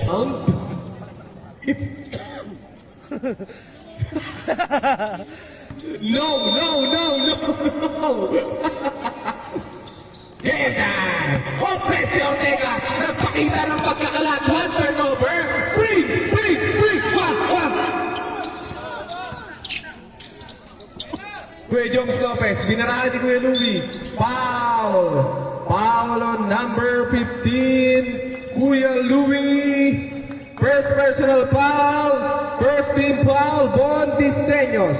No. Ganyan! Hopeless si Ortega! Nagpakita ng pagkakalat. One turnover! Bring! Wah! Kuya Jones Lopez, binarahan ni Kuya Louie. Foul! Foul on number 15. Kuya Louie. First personal foul. First team foul. Bon Diseños.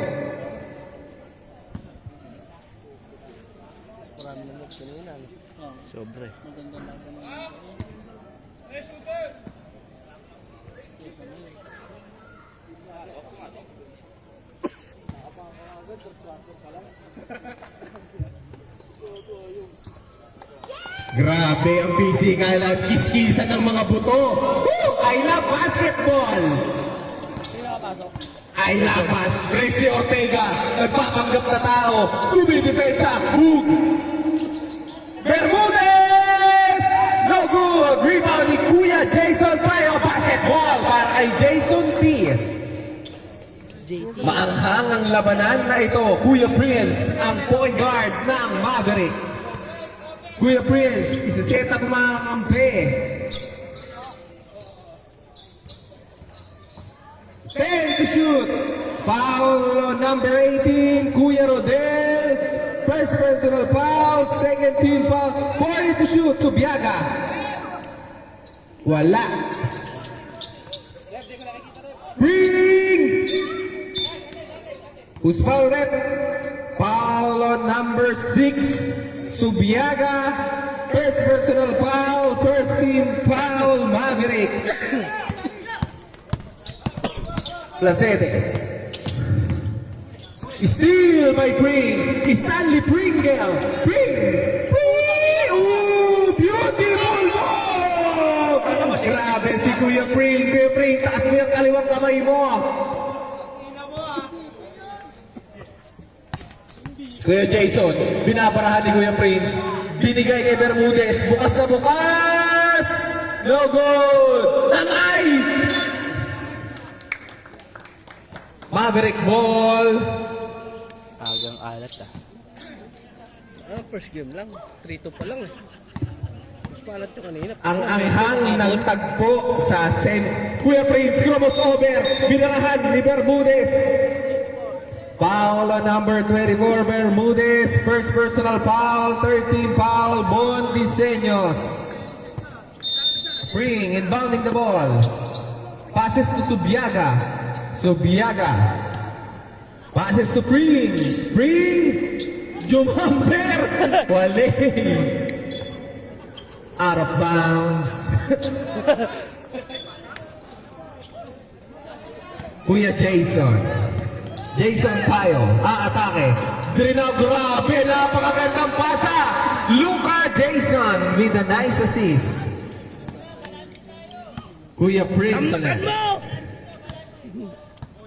Sobre. Grabe ang physical at kiskisan ng mga buto. Woo! I love basketball. I love basketball. Tracy Ortega, nagpapanggap na tao. Tumidepensa. Hug. Bermudez! No good. Rebound ni Kuya Jason Payo. Basketball para kay Jason T. Maanghang ang labanan na ito. Kuya Prince, ang point guard ng Maverick. Kuya Prince, isa-set up mga kampe. 10 to shoot. Foul number 18, Kuya Rodel. First personal foul, second team foul. 40 to shoot, Subiaga. Wala. Ring! Who's foul rep? Foul on number 6, Subiaga. First personal foul, first team foul, Maverick. Placetes. Steal by Pring. Stanley Pringle. Pring! Ooh, beautiful ball! Grabe si Kuya Pring. Kuya Pring, taas mo yung kaliwang kamay mo. Kuya Jason, binabarahan ni Kuya Prince. Binigay kay Bermudez. Bukas na bukas! No good! Nangay! Maverick ball. Agang alat first game lang. 3-2 pa lang Mas palat yung kanina. Ang anghang ng tagpo sa Kuya Prince, crossover. Binarahan ni Bermudez. Foul on number 24, Bermudez. First personal foul, 13 foul, Bon Diseños. Spring, inbounding the ball. Passes to Subiaga. Passes to Pring. Jumamper. Wale. Out of bounds. Kuya Jason Tayo, aatake. Grabe, napakagandang pasa. Luka Jason with a nice assist. Kuya Prince ulit.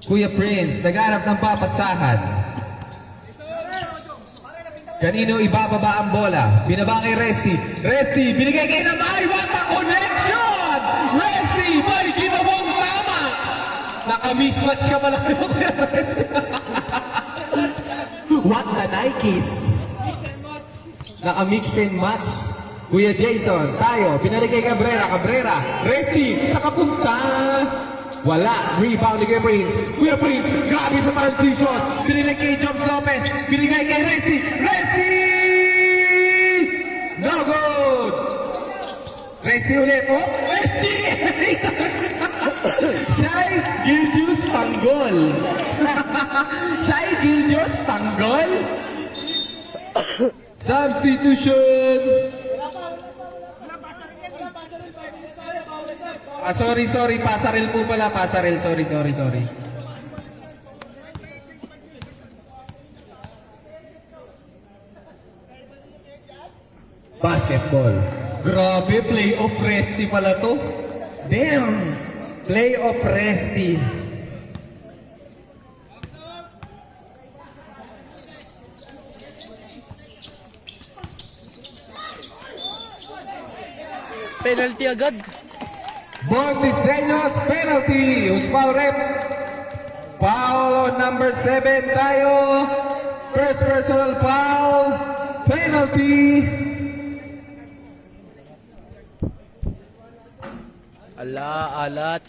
Kuya Prince, naghanap ng papasahan. Kanino ibababa ang bola? Binaba kay Resty. Resty, binigay kay Namay. What a connection! Resty, may ginawang tama. Naka-mismatch ka pala. What the Nikes? Naka-mix and match. Kuya Jason, tayo. Pinalik kay Cabrera. Resty, sa kapunta. Wala. Rebound ni Kuya Prince. Kuya Prince, grabe sa transition. Binigay kay Jones Lopez. Binigay kay Resty. No good! Resty ulit. Oh, Resty! Shai Giljus Tanggol. Shai Giljus Tanggol. Substitution. Sorry. Pasarel po pala. Pasarel. Sorry. Basketball. Grabe, playoff Resty pala to. Damn! Playoff Resty. Penalty agad. Montiseños penalty. Who's foul rep? Foul on number 7 tayo. First personal foul. Penalty. Alat.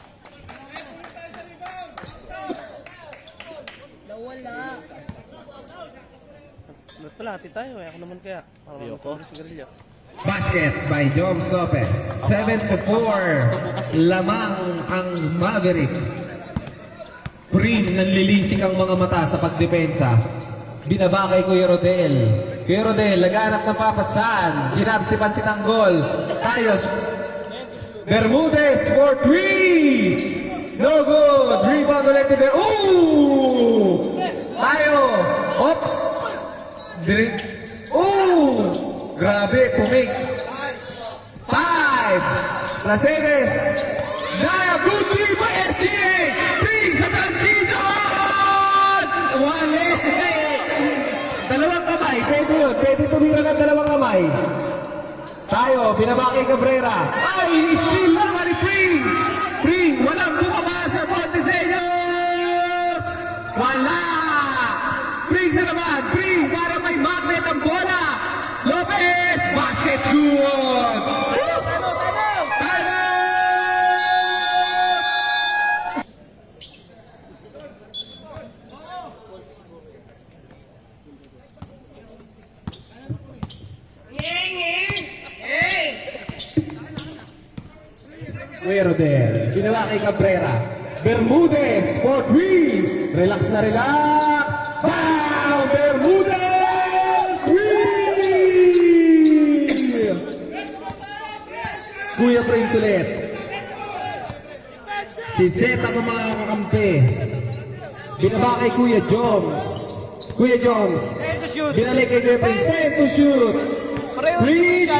Nawala. Mas palati tayo eh. Ako naman kaya. Ayoko. Sigarilyo. Basket by Joms Lopez. 7-4. Lamang ang Maverick. Green, nanlilisik ang mga mata sa pagdepensa. Binaba kay Kuya Rodel. Kuya Rodel, laganap ng papasan. Ginabsipan si Tanggol. Tayos. Bermudez for 3. No good. Rebound ulit ni Bermudez. Ooh! Tayo. Op. Drink. Ooh! Grabe, pumig. 5. Laceres. Naya, good three by SGA. Three sa transition! Wale! Dalawang kamay. Pwede yun. Pwede tumira ng dalawang kamay. Tayo, binaba kay Cabrera. Ay, steal na naman ni Pring. Pring, walang bumaba sa Montiseños. Wala. Pring na naman. Pring, para may magnet ang bola. Lopez, basket's good. Time out! Rodel, ginawa kay Cabrera. Bermudez for 3. Relax na relax. Bam! Bermudez! 3! Kuya Prince ulit. Si Zeta ang mga kakampi. Binaba kay Kuya Jones. Kuya Jones. Binalik kay Kuya Prince. Time to shoot. Prince.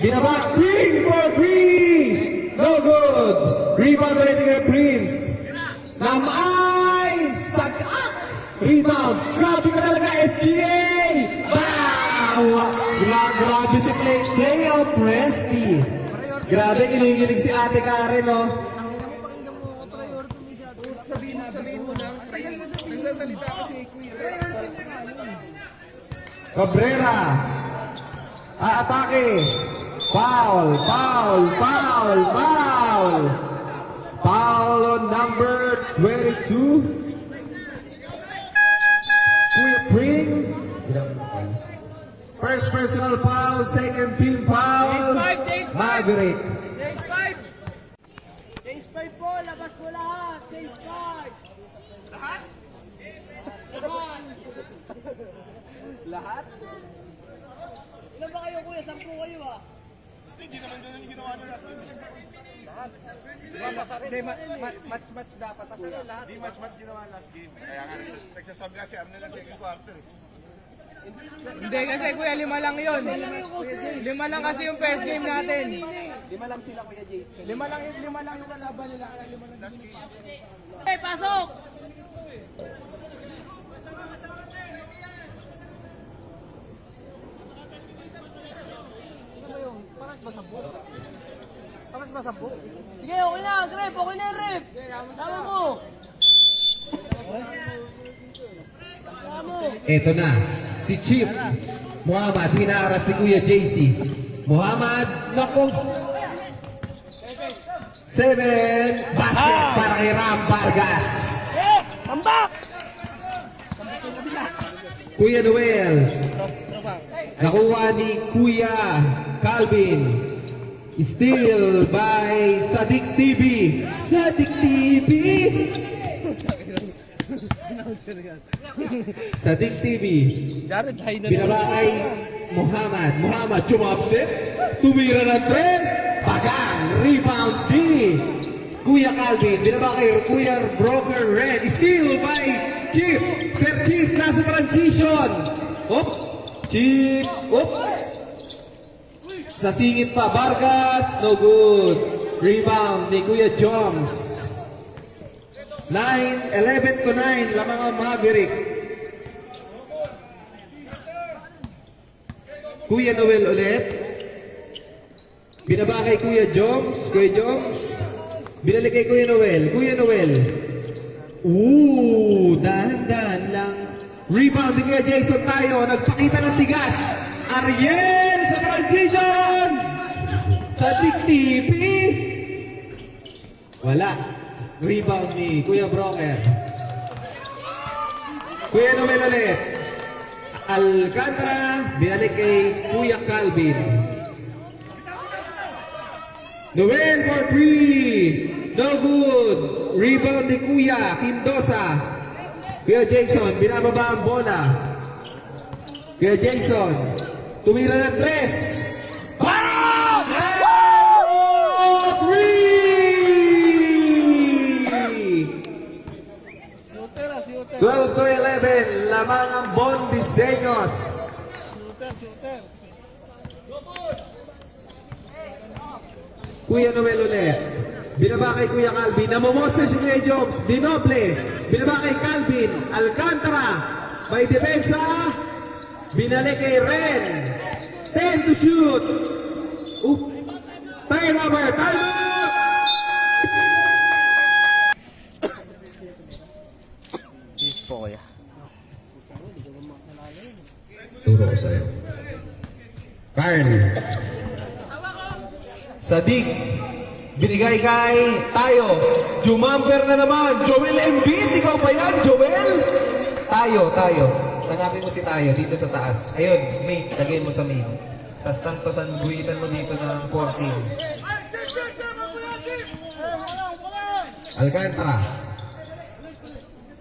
Binaba. Green for 3. No good. Rebound ulit kay Prince. Namay. Sakat. Rebound. Grabe ka talaga SGA. Wow. Grabe si playout Presty. Grabe kinikilig si Ate Karen, no? Sabihin mo lang, nagsasalita kasi Kuya. Cabrera. Atake. Foul, foul, foul, foul. Foul on number 22. Kuya Pring. First personal foul, second team foul. Maverick. Days 5! Days 5 po, labas po lahat! Days 5! Lahat? Lahat? Ilan ba kayo kuya? 10 kayo ah? Hindi naman doon yung ginawa nila sa akin. Lahat? Match dapat. Pasaya lahat. Hindi match-match ginawa last game. Kaya nga, nagsasabi kasi ano nila second quarter eh. Hindi kasi kuya, 5 lang yun. 5 lang kasi yung first game natin. 5 lang sila kuya Jason. 5 lang yung kalaban nila. 5 lang. Last game. Hey, pasok! Sige, okay na, Grep. Okay na yung rep. Tama mo. Tama mo. Ito na, si Chip Muhammad, hinaras si Kuya JC. Muhammad, naku. 7, basket para kay Ram Vargas. Tambak! Kuya Noel, nakuha ni Kuya Calvin. Steal by Sadik TV. Sadik TV. Sadik TV. Jared, high na Binaba kay Muhammad. Muhammad, chumapstep. Tumira ng 3. Pagang. Rebound D. Kuya Calvin. Binaba kay Kuya Broker Red. Steal by Chief. Sir Chief, nasa transition. Op. Chief. Op. Sa singit pa. Vargas. No good. Rebound ni Kuya Joms. 11 to 9. Lamang ang Maverick. Kuya Noel ulit. Binaba kay Kuya Joms. Kuya Joms. Binalik kay Kuya Noel. Kuya Noel. Dahan-dahan lang. Rebound din kay Jason tayo. Nagpakita ng tigas. Ariel sa transition. Sa tiktipi. Wala. Rebound ni Kuya Broker. Kuya Noel ulit. Alcantara. Binalik kay Kuya Calvin. Noel for 3. No good. Rebound ni Kuya Quindosa. Kuya Jason, binababa ang bola. Kuya Jason, tumira ng 3. Bang! 3! 12 to 11. Lamang ang Bon Diseños. Kuya Noel ulit. Binaba kay Kuya Calvin. Namumose si Kuya Jobs. Dinoble. Binaba kay Calvin. Alcantara. May depensa. Binalik kay Ren. 10 to shoot. Time over. Time up! Please po kuya. Turo ko sa'yo. Carl. Sadik. Binigay kay tayo. Jumamper na naman. Joel Embiid. Ikaw ba yan, Joel? Tayo. Tanapin mo si tayo dito sa taas. Ayun, mate. Lagay mo sa mate. Tapos tantosan, buhitan mo dito ng 14. Alcantara.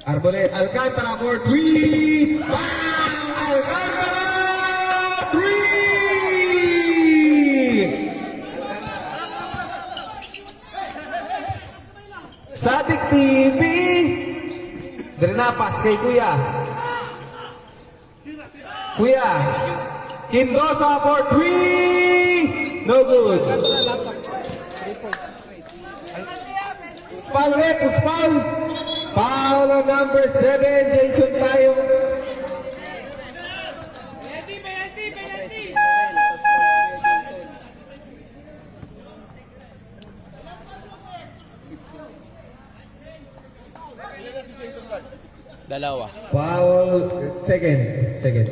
Arbolet. Alcantara for 3. Bang! Alcantara! 3! Sadik TV. Drenapas kay Kuya. Kuya. Quindosa for 3. No good. Foul rep. Foul. Foul on number 7. Jason tayo. Dalawa. Foul. Second.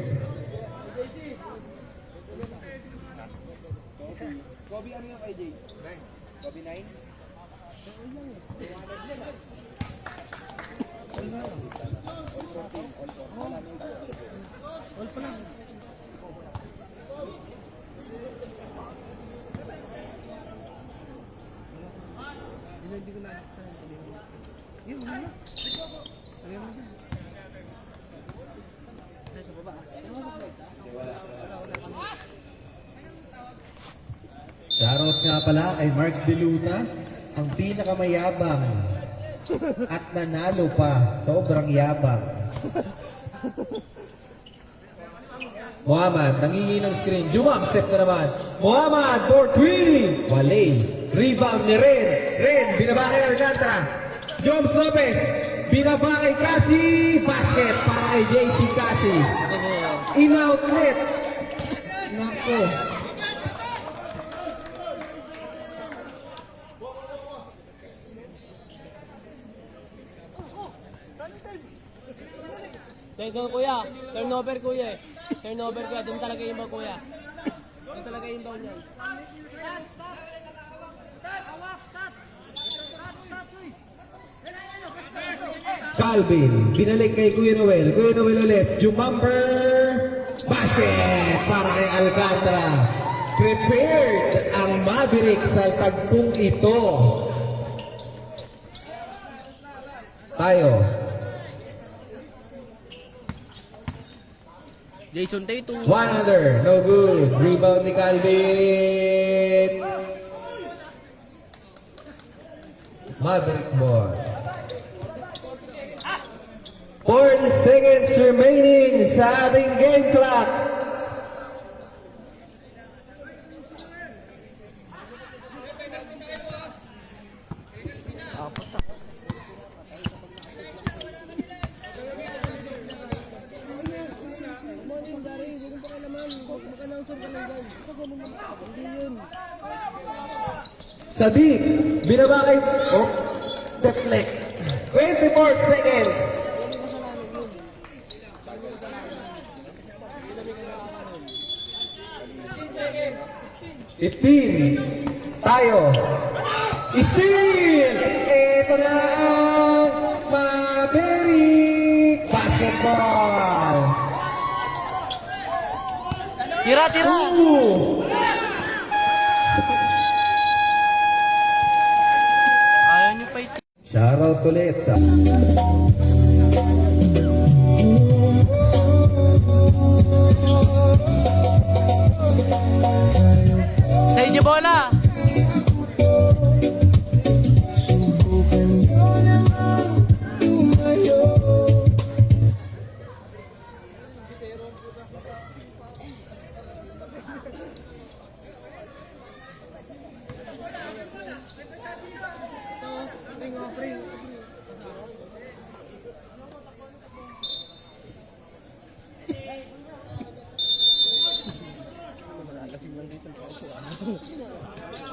Shoutout nga pala kay Mark Diluta, ang pinakamayabang at nanalo pa. Sobrang yabang. Muhammad, nangingi ng screen. Jumam, step na naman. Muhammad, for 3. Wale. Rebound ni Ren. Ren, binaba kay Alcantara. Joms Lopez, binaba kay Cassie. Basket para kay JC Cassie. In-outlet. Nako. Kuya, turnover kuya. Turnover kuya, doon talaga yung ball kuya. Doon talaga yung ball niyan. Calvin, binalik kay Kuya Noel. Kuya Noel ulit. Jumamper. Basket para kay Alcantara. Prepared ang Maverick sa tagpong ito. Tayo. Jason Tatum. One under. No good. Rebound ni Calvin. Maverick ball. 40 seconds remaining sa ating game clock. Sadiq, binaba kay... Oh, deflect. 24 seconds. 15. Tayo. Steal! Ito na ang Maverick Basketball. Tira, tira! Ayaw niyo pa ito. Shoutout ulit sa... Sa inyo bola!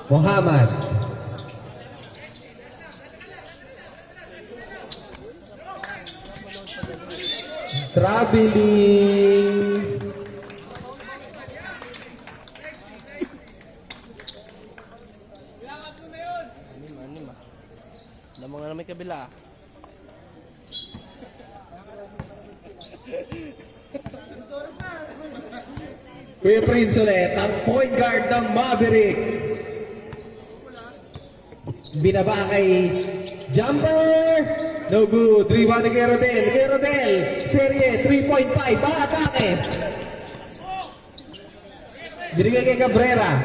Muhammad. Traveling. Anim ah. Alam mo nga na may kabila ah. Kuya Prince ulit, ang point guard ng Maverick. Binaba kay Jumper. No good. Rebound ni Kuya Rodel. Kuya Rodel, serye, 3.5. Atake. Binigay kay Cabrera.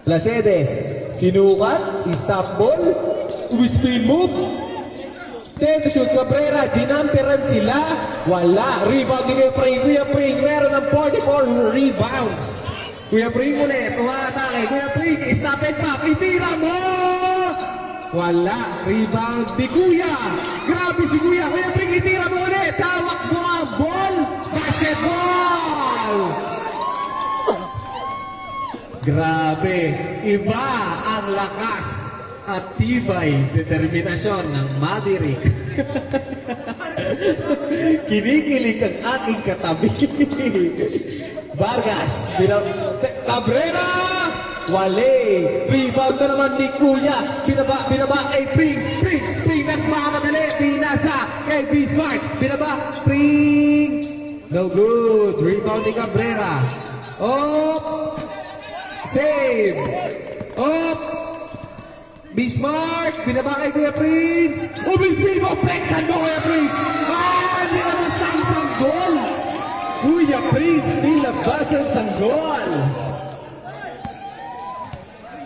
Placedes. Sinukat. Stop ball. Spin move. Then to shoot Cabrera. Ginamperan sila. Wala. Rebound ni Kuya Pring. Kuya Pring meron ng 44 rebounds. Kuya Pring ulit. Umatake. Kuya Pring. Stop and pop. Itira mo! Wala. Rebound ni Kuya. Grabe si Kuya. Kuya Pring. Itira mo ulit. Tawak mo ang ball. Basketball! Grabe. Iba ang lakas at tibay determinasyon ng Maverick. Kinikilig ang aking katabi. Vargas, Cabrera! Wale! Rebound na naman ni Kuya. Binaba kay Pring. Pring nagmamadali. Pinasa kay Bismarck. Binaba. Pring! No good. Rebound ni Cabrera. Oh! Save! Oh! Bismarck! Binaba kay Kuya Prince! Bismarck mo! Flexan mo Kuya Prince! Hindi na basta isang goal! Kuya Prince, nilabasan sang goal!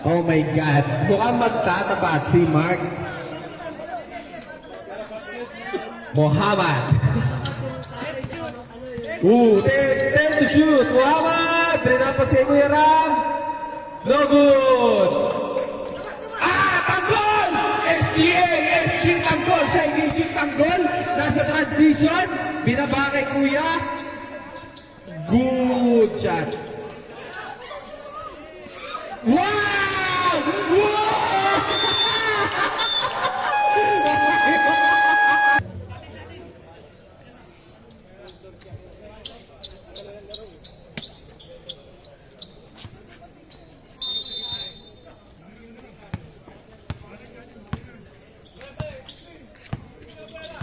Oh my God! Mukhang magtatapat si Mark Muhammad! 10 to shoot! Muhammad! Pinapas kay Kuya Ram! No good! Tanggol! SG tanggol! Siya hindi tanggol! Nasa transition! Binaba kay Kuya! Good shot! Wow! Wow!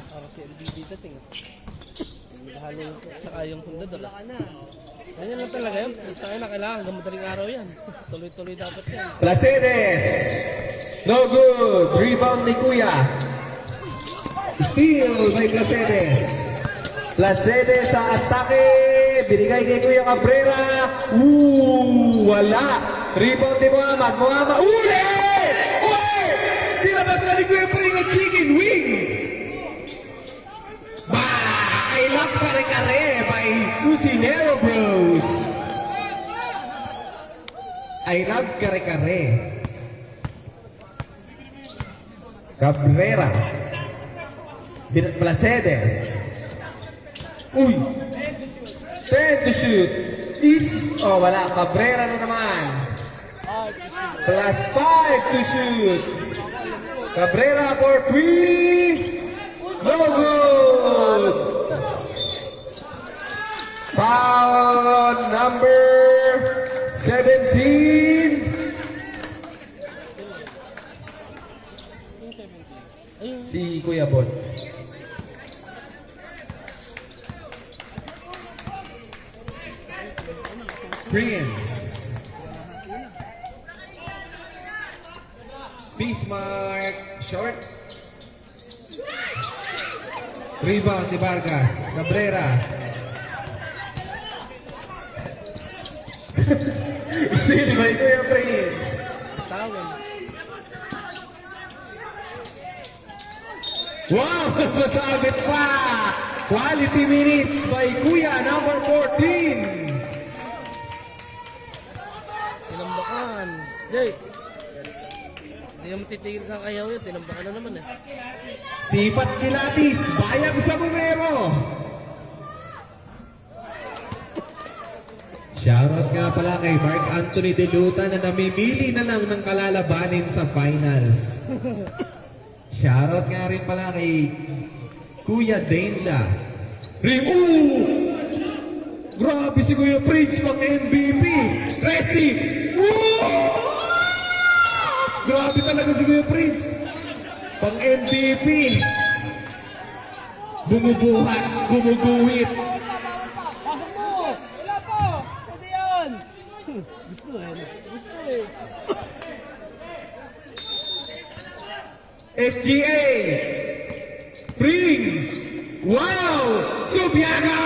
Parang si LBB dating ah. Halo saka yung pundad wala ka na. Ganyan lang talaga yun. Tayo na kailangan hanggang madaling araw yan. Tuloy-tuloy dapat yan. Placedes! No good! Rebound ni Kuya. Steal by Placedes. Placedes sa atake. Binigay kay Kuya Cabrera. Wala. Rebound ni Muhammad. Muhammad. Ulit! Tinabas na ni Kuya Pring ng chicken wing. I love kare-kare by Cusinero Bros. I love kare-kare. Cabrera. Placedes. Uy! Send to shoot. Wala. Cabrera na naman. plus 5 to shoot. Cabrera for 3. No good. Foul number 17. Si Kuya Bon. Prince. Bismarck. Short. Rebound ni Vargas. Cabrera. Steal by Kuya Prince. Tawag. Wow! Masabit pa! Quality minutes by Kuya, number 14. Tinambakan. Jay. Hindi naman titigil ka kayaw yun. Tinambakan na naman eh. Sipat Kilatis, bayag sa bumero. Shoutout nga pala kay Mark Anthony De Luta na namimili na lang ng kalalabanin sa finals. Shoutout nga rin pala kay Kuya Dainla. Grabe si Kuya Prince pang MVP. Resty! Grabe talaga si Kuya Prince. Pang MVP. Bumubuhat, gumuguhit. Pasok mo! Wala po! Pwede yan! Gusto eh. Gusto eh. SGA. Bring. Wow! Subiaga!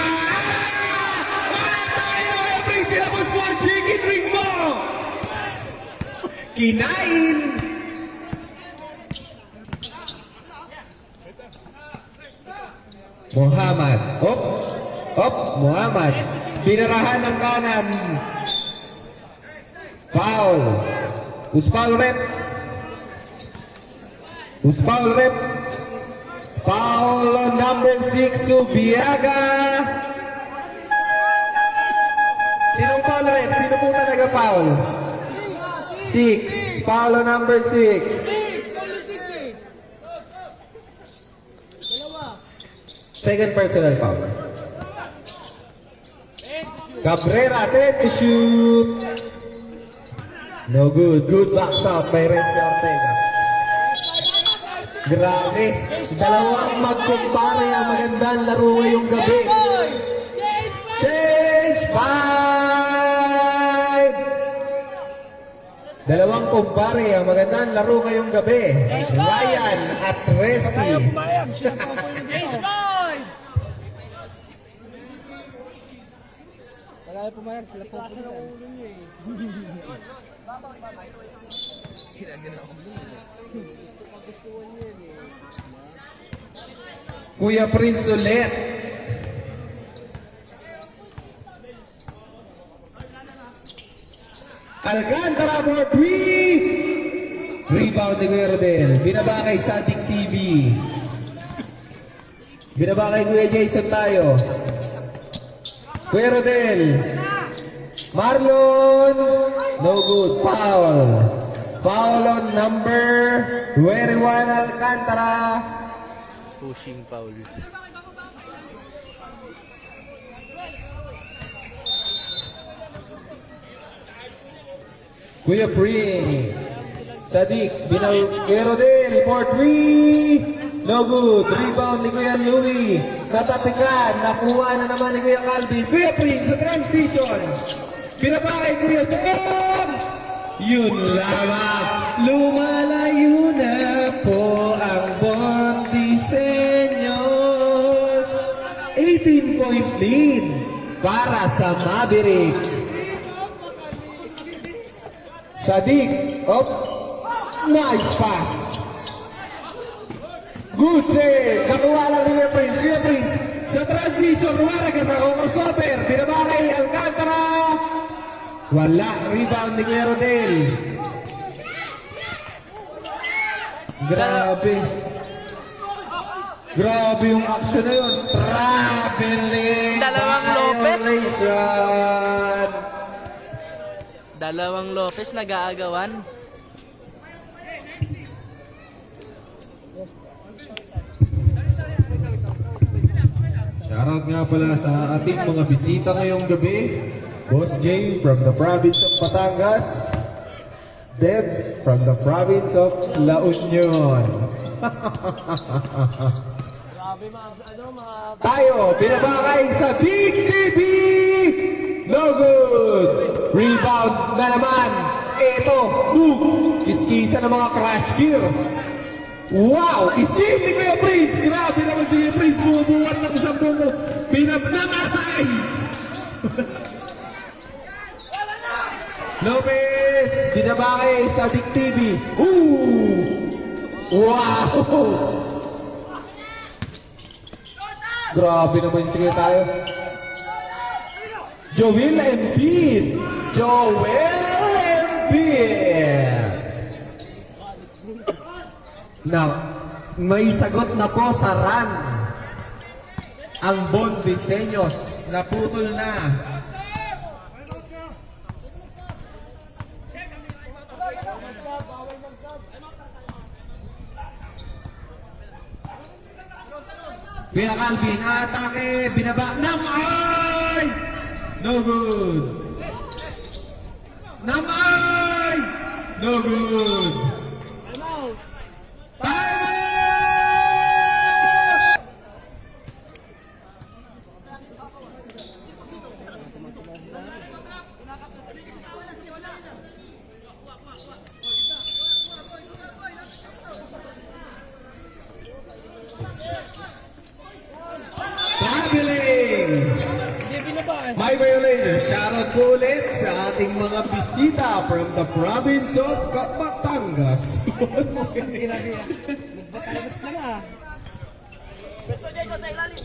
Tayo Kuya Prince, sila po sport. Jiggy, bring mo! Kinain. Muhammad. Muhammad. Binarahan ng kanan. Foul. Foul rep. Foul on number 6, Subiaga. Sinong foul rep? Sino po talaga foul? 6. Foul on number 6. Second personal foul. Cabrera, 10 to shoot. No good. Good box out by Resty Ortega. Grabe. Dalawang magkumpare ang magandang laro ngayong gabi. Change 5. Dalawang kumpare ang magandang laro ngayong gabi. Ryan at Resty. Pumayag. Siya po po yung Ace dito. 5! Kaya pumayag. Sila po po yung Kuya Prince ulit. Alcantara for 3. Rebound ni Kuya Rodel. Binaba kay Sadik TV. Binaba kay Kuya Jason tayo. Kuya Rodel. Marlon. No good. Foul. Foul on number 21 Alcantara. pushing foul. Kuya Pring. Sadik. Kuya Rodel for 3. No good. Rebound ni Kuya Louie. Natapikan. Nakuha na naman ni Kuya Calvin. Kuya Pring sa transition. Pinaba kay Kuya Toms. Yun lamang. Lumalayo na po ang Bondisenyos. 18-point lead para sa Maverick. Sadik. Up. Nice pass. Good save. Nakuha lang ni Kuya Prince. Kuya Prince sa transition. Rumaragas ako. Crossover. Binaba kay Alcantara. Wala. Rebound ni Kuya Rodel. Grabe. Grabe yung action na yun. Traveling Dalawang Lopez. violation. Dalawang Lopez nag-aagawan. Shoutout nga pala sa ating mga bisita ngayong gabi. Boss Game from the province of Batangas. Deb from the province of La Union. Grabe mga Tayo, pinabakay sa Big TV! No good! Rebound na naman. Ito, kiskisa ng mga crash gear. Wow! Steve ni Kuya Prince! Grabe naman si Kuya Prince. Bumubuhat ng isang bumo. Pinabnamatay! Lopez! Binabakay sa Big TV. Wow! Grabe naman yung sige tayo. Joel Embiid! Joel Embiid! Now, may sagot na po sa run. Ang Bon Diseños, naputol na. Kuya Calvin, atake, binaba, Namay! No good. Namay! No good. Time out! Traveling! Hindi binaba eh. My violation, shoutout po ulit sa ating mga bisita from the province of Batangas. Nagbatalabas na nga. Gusto Jason sa ilalim.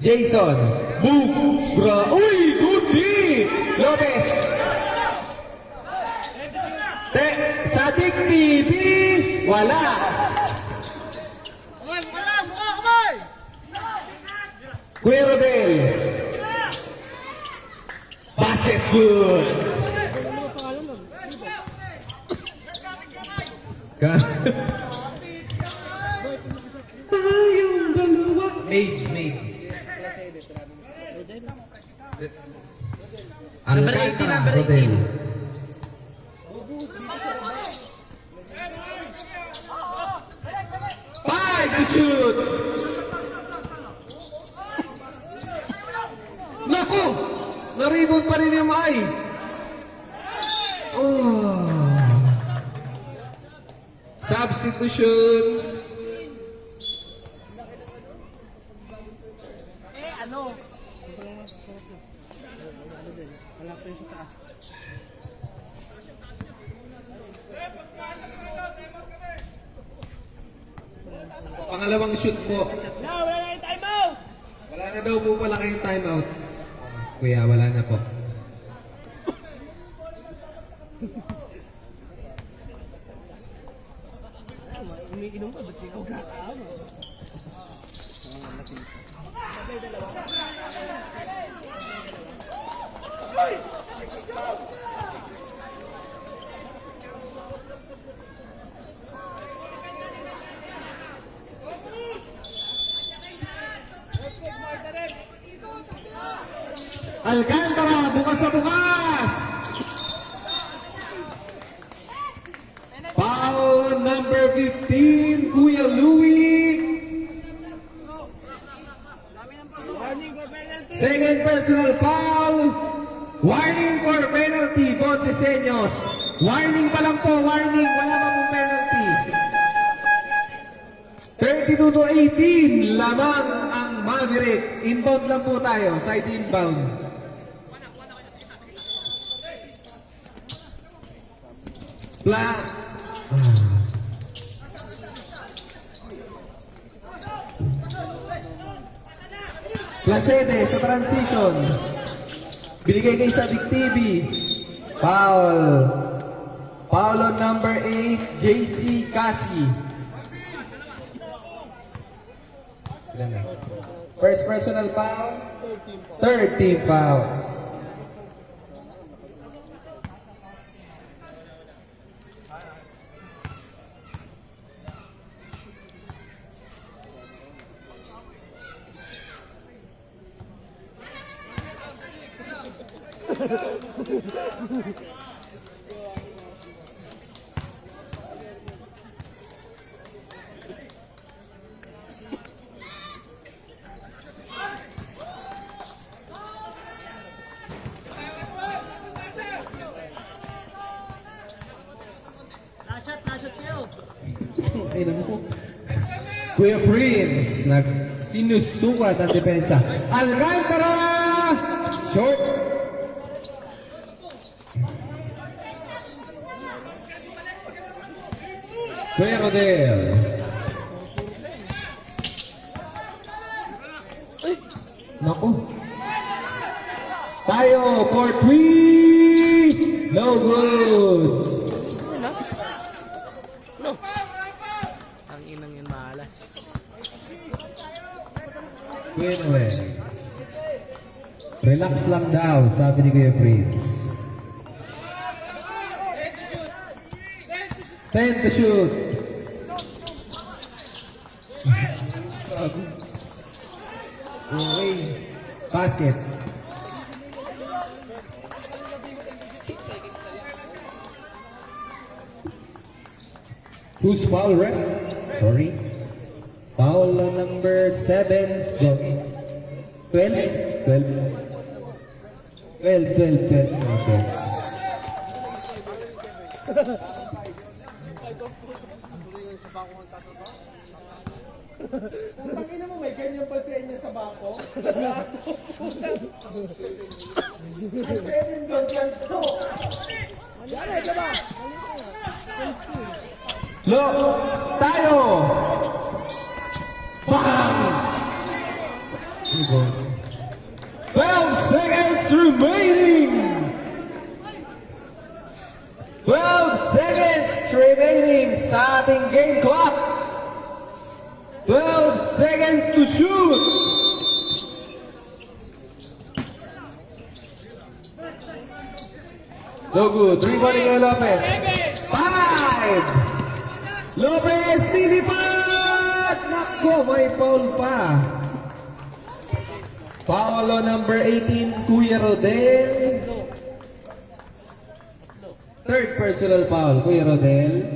Jason, Bugra, uy, Goody! Lopez! Sa Dick TV, wala! Kuya Rodel. Basket good. Tayong dalawa. Made. Alcantara, Rodel. Five to shoot. Naku! Naribot pa rin yung ay. Oh. Substitution. Ano? Wala pa yung sa taas. Pangalawang shoot po. No, wala na yung time out! Wala na daw po pala kayong timeout. Kuya, wala na po. Umiinom ka, ba't ikaw gataama? Alcantara, bukas na bukas! Foul number 15, Kuya Louie. Second personal foul. Warning for penalty, Bon Diseños. Warning pa lang po, warning. Wala pa pong penalty. 32-18, lamang ang Maverick. Inbound lang po tayo, side inbound. Placede sa transition. Binigay kay sa Dick TV. Foul. Foul on number 8, JC Cassie. Ilan na? First personal foul. Third team foul. Last shot kayo. Ay, naku. Kuya Prince, sinusukat ang depensa. Alcantara! Short. Kuya Rodel. Naku. Tayo for 3. No good. Ang inang yun malas. Kuya Noel. Relax lang daw, sabi ni Kuya Prince. 10 to shoot. Okay. Basket. Who's foul, right? Sorry. Foul number 7. Go. 12? 12. 12. Okay. Look, tayo! Bang! 12 seconds remaining! 12 seconds remaining sa ating game clock. 12 seconds to shoot. No good. 3 ball kay Lopez. 5! Lopez, nilipat! Nako, may foul pa. Foul on number 18, Kuya Rodel. Third personal foul, Kuya Rodel.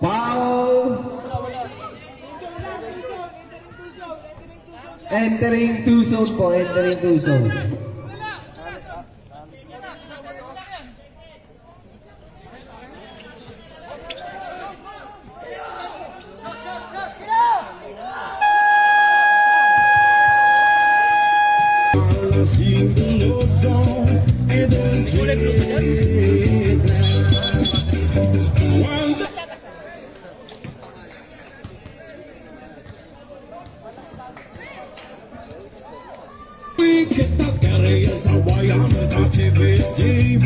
Foul. Entering two zone po, entering two zone. We get the carriers away on the activity.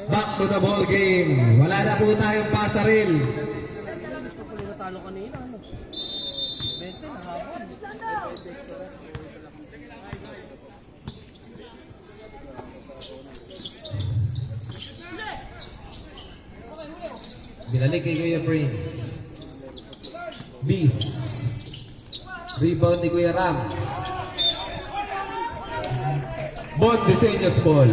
Back to the ball game. Wala na po tayong pasaril. Kapag natalo kanina, ano? 20 na habon. Binalik kay Kuya Prince. Beast. Rebound ni Kuya Ram. Bon Diseños ball.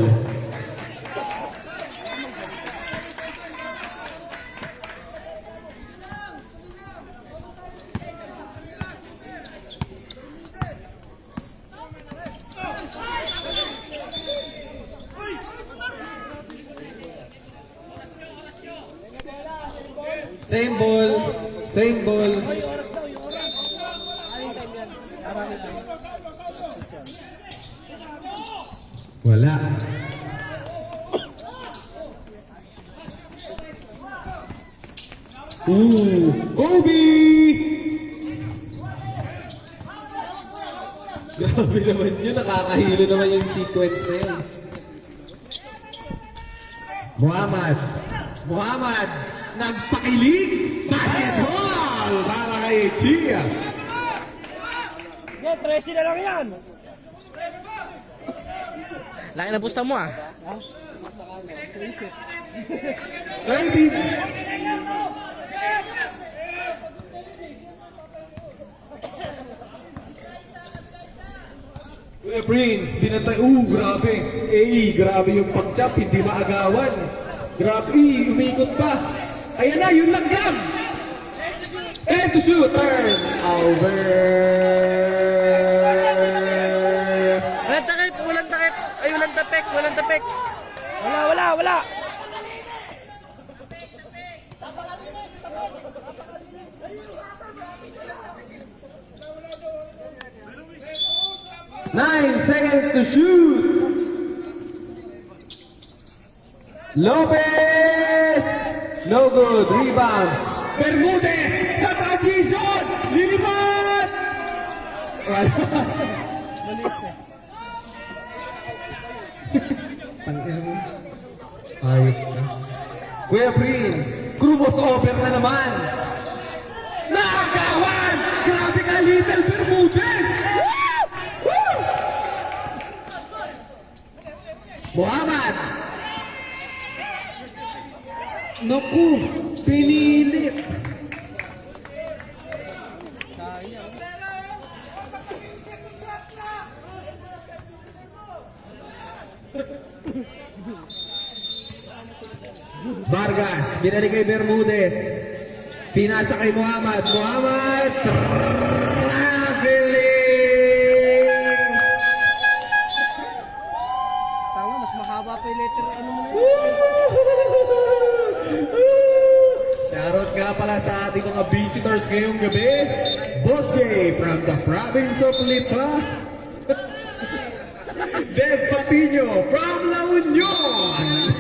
Same ball. Same ball. Ay, oras daw, yung oras. Ay, time yan. Marami time. Wala. Kobe! Grabe naman yun, nakakahilo naman yung sequence na yun. Muhammad, nagpakilig, basketball para kay Chia. Sige, 13 na lang yan. Laki na pusta mo ah. 30. Kuya Prince, binatay. Grabe. Grabe yung pag-chop, hindi maagawan. Grabe, umikot pa. Ayan na, yung langgam. And to shoot, turn over. Walang tapik. Wala. 9 seconds to shoot. Lopez! No good. Rebound. Bermudez sa transition. Lilipat! Wala. Tangina mo. Ayos na. Kuya Prince, Cruz over na naman. Nakagawan! Grabe ka, Little Bermudez! Woo! Muhammad! Naku, pinilit. Vargas, binalik kay Bermudez. Pinasa kay Muhammad. Traveling! Tama, mas mahaba pa yung letter. Ano mo na yun? Shoutout nga pala sa ating mga visitors ngayong gabi. Boss Gay from the province of Lipa. Dev Patino from La Union.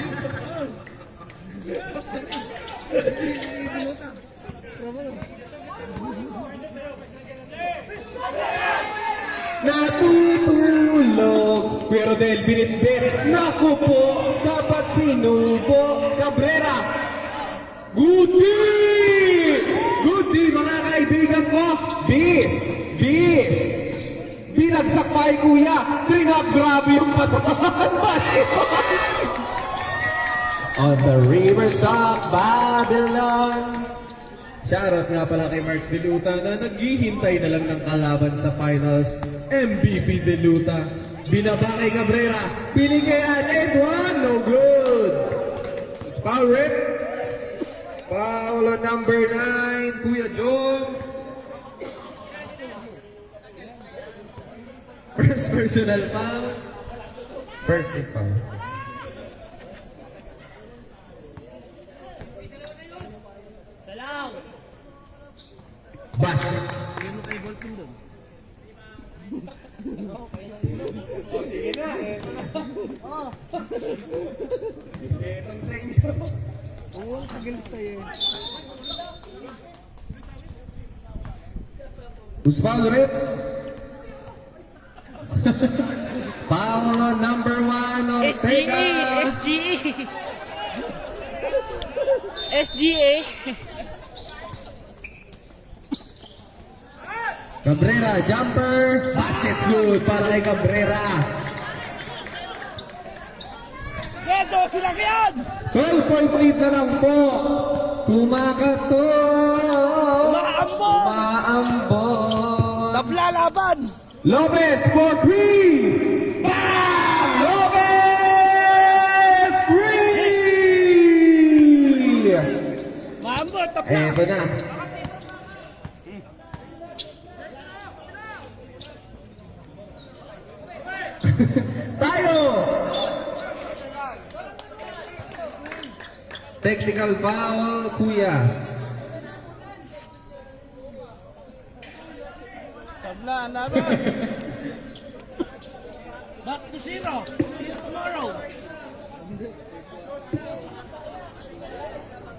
Natutulog pero dahil binitbit. Naku po, dapat sinubo. Cabrera. Goody mga kaibigan ko. Bis. Binagsak pa ay kuya. Trinap grabe yung pasahan. On the rivers of Babylon. Shoutout nga pala kay Mark Deluta na naghihintay na lang ng kalaban sa finals. MVP Deluta. Binaba kay Cabrera. Pinigayan and one. No good. It's foul rip. Foul on number 9. Kuya Jones. First personal foul. First team foul. Salam. Basket. Yan mo kay ballpin doon. Oo, kagalis tayo eh. Who's foul rip? Foul on number 1 of Tega. SGA. Cabrera, jumper. Basket's good para kay Cabrera. Gedo, sila yan! 12.8 na lang po. Umaambon. Tabla laban! Lopez for 3. Bam! Lopez! 3! Mambo, tabla! Eto na. Tayo! Technical foul, kuya. Tabla, laban! Back to 0. See you tomorrow.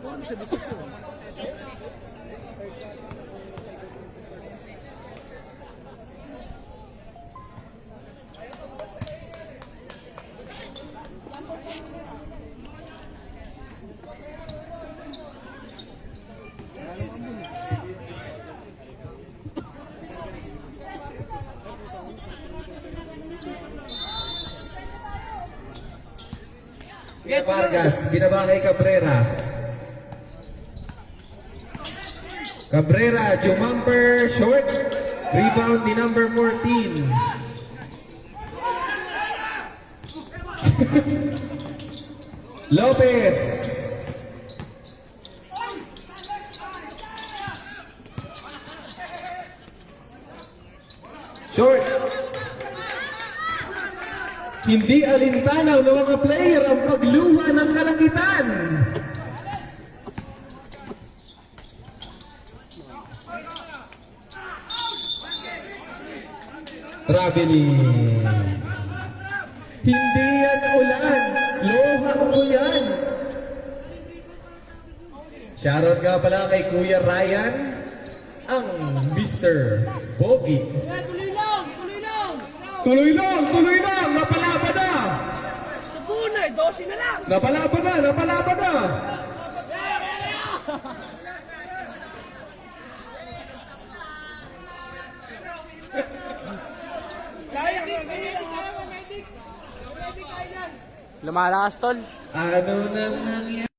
Ano sa desisyon? Vargas, binaba kay Cabrera. Cabrera, jumper, short. Rebound ni number 14. Lopez. Short. Hindi alintanaw ng mga player ang pagluha ng kalangitan. Traveling. Hindi yan ulan. Luha ko yan. Shoutout nga pala kay Kuya Ryan, ang Mr. Bogey. Tuloy lang! Tuloy lang! Tuloy lang! Tuloy lang! Napalaban na! Sa bunay, 12 na lang. Napalaban na! Napalaban na! Sayang lang kayo. Lumalakas, tol. Ano nang nangyari?